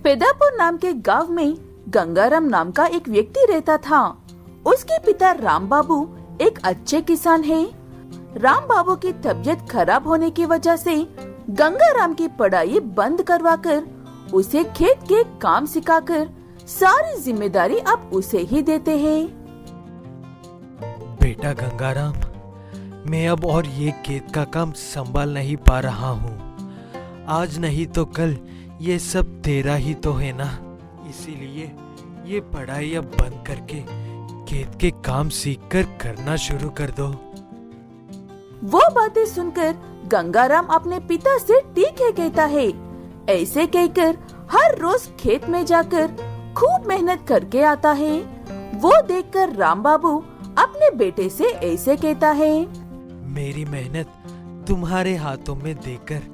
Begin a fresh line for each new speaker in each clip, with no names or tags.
पेदापुर नाम के गांव में गंगाराम नाम का एक व्यक्ति रहता था। उसके पिता राम बाबू एक अच्छे किसान हैं। राम बाबू की तबीयत खराब होने की वजह से गंगाराम की पढ़ाई बंद करवाकर उसे खेत के काम सिखाकर सारी जिम्मेदारी अब उसे ही देते हैं।
बेटा गंगाराम, मैं अब और ये खेत का काम संभाल नहीं पा रहा हूँ। आज नहीं तो कल ये सब तेरा ही तो है ना, इसीलिए ये पढ़ाई अब बंद करके खेत के काम सीखकर करना शुरू कर दो।
वो बातें सुनकर गंगाराम अपने पिता से ठीक है कहता है। ऐसे कहकर हर रोज खेत में जाकर खूब मेहनत करके आता है। वो देखकर राम बाबू अपने बेटे से ऐसे कहता है,
मेरी मेहनत तुम्हारे हाथों में देकर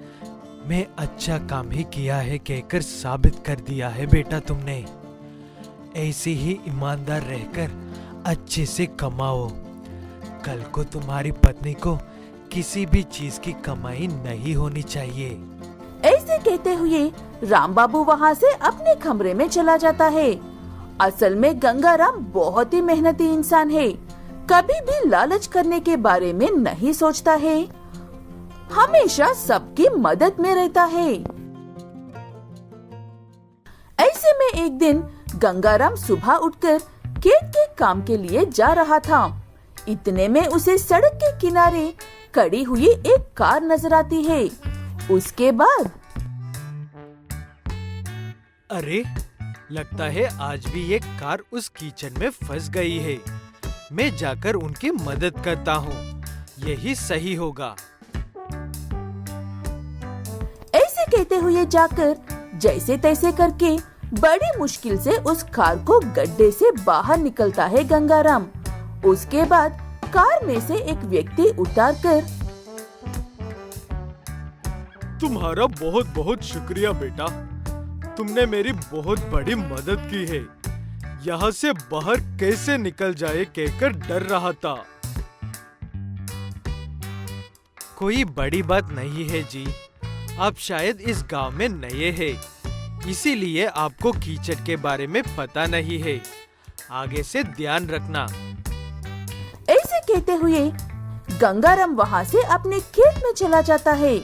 मैं अच्छा काम ही किया है कहकर साबित कर दिया है बेटा तुमने। ऐसे ही ईमानदार रहकर अच्छे से कमाओ। कल को तुम्हारी पत्नी को किसी भी चीज की कमाई नहीं होनी चाहिए।
ऐसे कहते हुए राम बाबू वहाँ से अपने कमरे में चला जाता है। असल में गंगाराम बहुत ही मेहनती इंसान है। कभी भी लालच करने के बारे में नहीं सोचता है। हमेशा सबकी मदद में रहता है। ऐसे में एक दिन गंगाराम सुबह उठकर खेत के काम के लिए जा रहा था। इतने में उसे सड़क के किनारे खड़ी हुई एक कार नजर आती है। उसके बाद
अरे, लगता है आज भी ये कार उस कीचड़ में फंस गई है। मैं जाकर उनकी मदद करता हूँ, यही सही होगा।
ऐसे कहते हुए जाकर जैसे तैसे करके बड़ी मुश्किल से उस कार को गड्ढे से बाहर निकलता है गंगाराम। उसके बाद कार में से एक व्यक्ति उतारकर,
तुम्हारा बहुत बहुत शुक्रिया बेटा, तुमने मेरी बहुत बड़ी मदद की है। यहाँ से बाहर कैसे निकल जाए कहकर डर रहा था। कोई बड़ी बात नहीं है जी, आप शायद इस गांव में नए हैं, इसीलिए आपको कीचड़ के बारे में पता नहीं है। आगे से ध्यान रखना।
ऐसे कहते हुए गंगाराम वहाँ से अपने खेत में चला जाता है।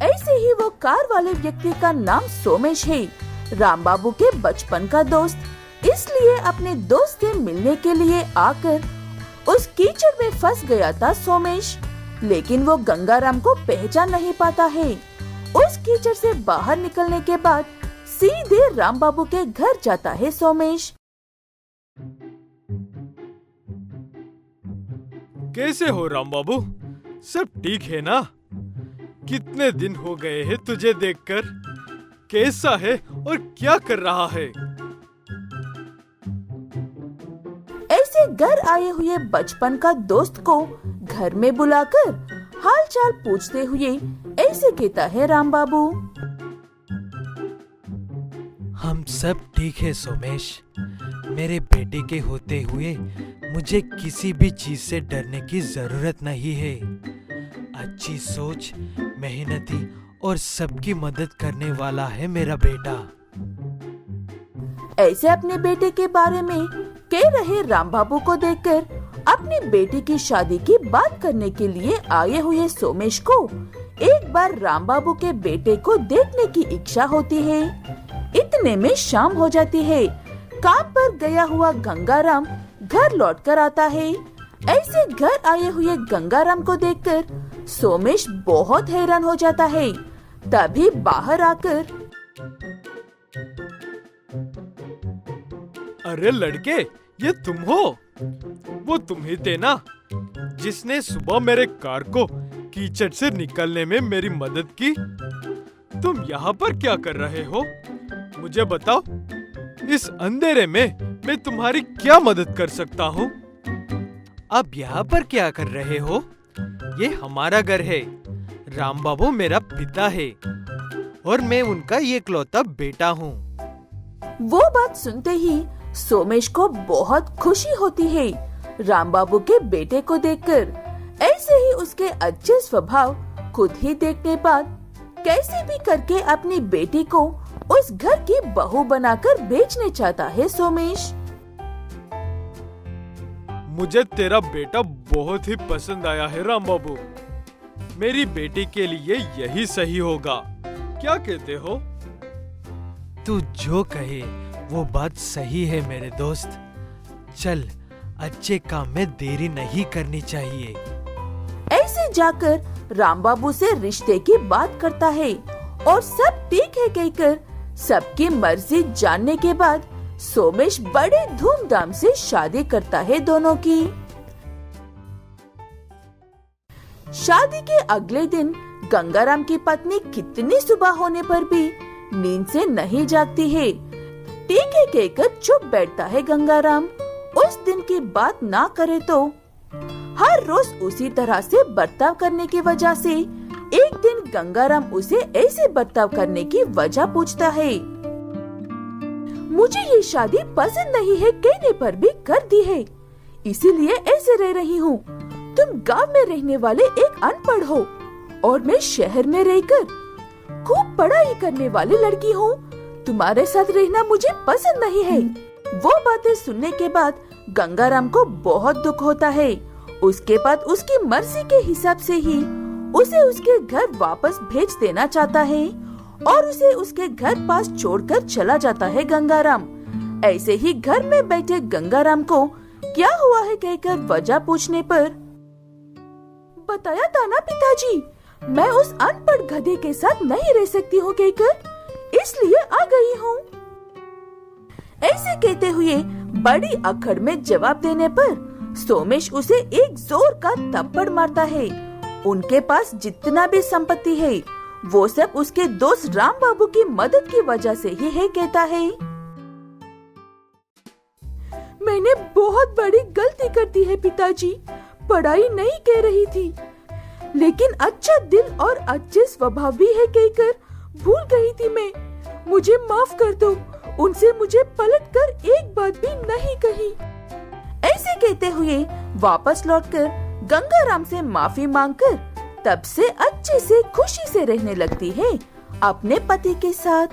ऐसे ही वो कार वाले व्यक्ति का नाम सोमेश है, राम बाबू के बचपन का दोस्त। इसलिए अपने दोस्त से मिलने के लिए आकर उस कीचड़ में फंस गया था सोमेश। लेकिन वो गंगाराम को पहचान नहीं पाता है। उस कीचड़ से बाहर निकलने के बाद सीधे राम बाबू के घर जाता है सोमेश।
कैसे हो राम बाबू, सब ठीक है ना? कितने दिन हो गए हैं तुझे देखकर। कैसा है और क्या कर रहा है?
ऐसे घर आए हुए बचपन का दोस्त को घर में बुलाकर हालचाल पूछते हुए ऐसे कहता है राम बाबू,
हम सब ठीक है सोमेश। मेरे बेटे के होते हुए मुझे किसी भी चीज से डरने की जरूरत नहीं है। अच्छी सोच, मेहनती और सबकी मदद करने वाला है मेरा बेटा।
ऐसे अपने बेटे के बारे में कह रहे राम बाबू को देखकर अपने बेटे की शादी की बात करने के लिए आए हुए सोमेश को एक बार राम बाबू के बेटे को देखने की इच्छा होती है। इतने में शाम हो जाती है। काम पर गया हुआ गंगाराम घर लौट कर आता है। ऐसे घर आए हुए गंगाराम को देखकर सोमेश बहुत हैरान हो जाता है। तभी बाहर आकर,
अरे लड़के, ये तुम हो? वो तुम ही थे ना जिसने सुबह मेरे कार को कीचड़ से निकलने में मेरी मदद की? तुम यहाँ पर क्या कर रहे हो? मुझे बताओ, इस अंधेरे में मैं तुम्हारी क्या मदद कर सकता हूँ? आप यहाँ पर क्या कर रहे हो? ये हमारा घर है। राम बाबू मेरा पिता है और मैं उनका इकलौता बेटा हूँ।
वो बात सुनते ही सोमेश को बहुत खुशी होती है राम बाबू के बेटे को देखकर। ऐसे ही उसके अच्छे स्वभाव खुद ही देखने बाद कैसे भी करके अपनी बेटी को उस घर की बहू बनाकर बेचने चाहता है सोमेश।
मुझे तेरा बेटा बहुत ही पसंद आया है राम बाबू। मेरी बेटी के लिए यही सही होगा, क्या कहते हो?
तू जो कहे वो बात सही है मेरे दोस्त। चल, अच्छे काम में देरी नहीं करनी चाहिए।
ऐसे जाकर राम बाबू से रिश्ते की बात करता है और सब ठीक है कहकर सबकी मर्जी जानने के बाद सोमेश बड़े धूमधाम से शादी करता है दोनों की। शादी के अगले दिन गंगाराम की पत्नी कितनी सुबह होने पर भी नींद से नहीं जागती है। ठीक है कहकर चुप बैठता है गंगाराम। उस दिन की बात ना करे तो हर रोज उसी तरह से बर्ताव करने की वजह से एक दिन गंगाराम उसे ऐसे बर्ताव करने की वजह पूछता है। मुझे ये शादी पसंद नहीं है कहने पर भी कर दी है, इसीलिए ऐसे रह रही हूँ। तुम गांव में रहने वाले एक अनपढ़ हो और मैं शहर में रहकर खूब पढ़ाई करने वाली लड़की हूँ। तुम्हारे साथ रहना मुझे पसंद नहीं है। वो बातें सुनने के बाद गंगाराम को बहुत दुख होता है। उसके बाद उसकी मर्जी के हिसाब से ही उसे उसके घर वापस भेज देना चाहता है और उसे उसके घर पास छोड़कर चला जाता है गंगाराम। ऐसे ही घर में बैठे गंगाराम को क्या हुआ है कहकर वजह पूछने पर बताया था ना पिताजी, मैं उस अनपढ़ गधे के साथ नहीं रह सकती हूँ कहकर इसलिए आ गई हूँ। ऐसे कहते हुए बड़ी अखड़ में जवाब देने पर सोमेश उसे एक जोर का थप्पड़ मारता है। उनके पास जितना भी संपत्ति है वो सब उसके दोस्त राम बाबू की मदद की वजह से ही है कहता है। मैंने बहुत बड़ी गलती कर दी है पिताजी, पढ़ाई नहीं कह रही थी, लेकिन अच्छा दिल और अच्छे स्वभाव भी है कहकर भूल गई थी मैं। मुझे माफ कर दो, उनसे मुझे पलटकर एक बात भी नहीं कही। ऐसे कहते हुए वापस लौटकर गंगाराम से माफी मांगकर तब से अच्छे से खुशी से रहने लगती है अपने पति के साथ।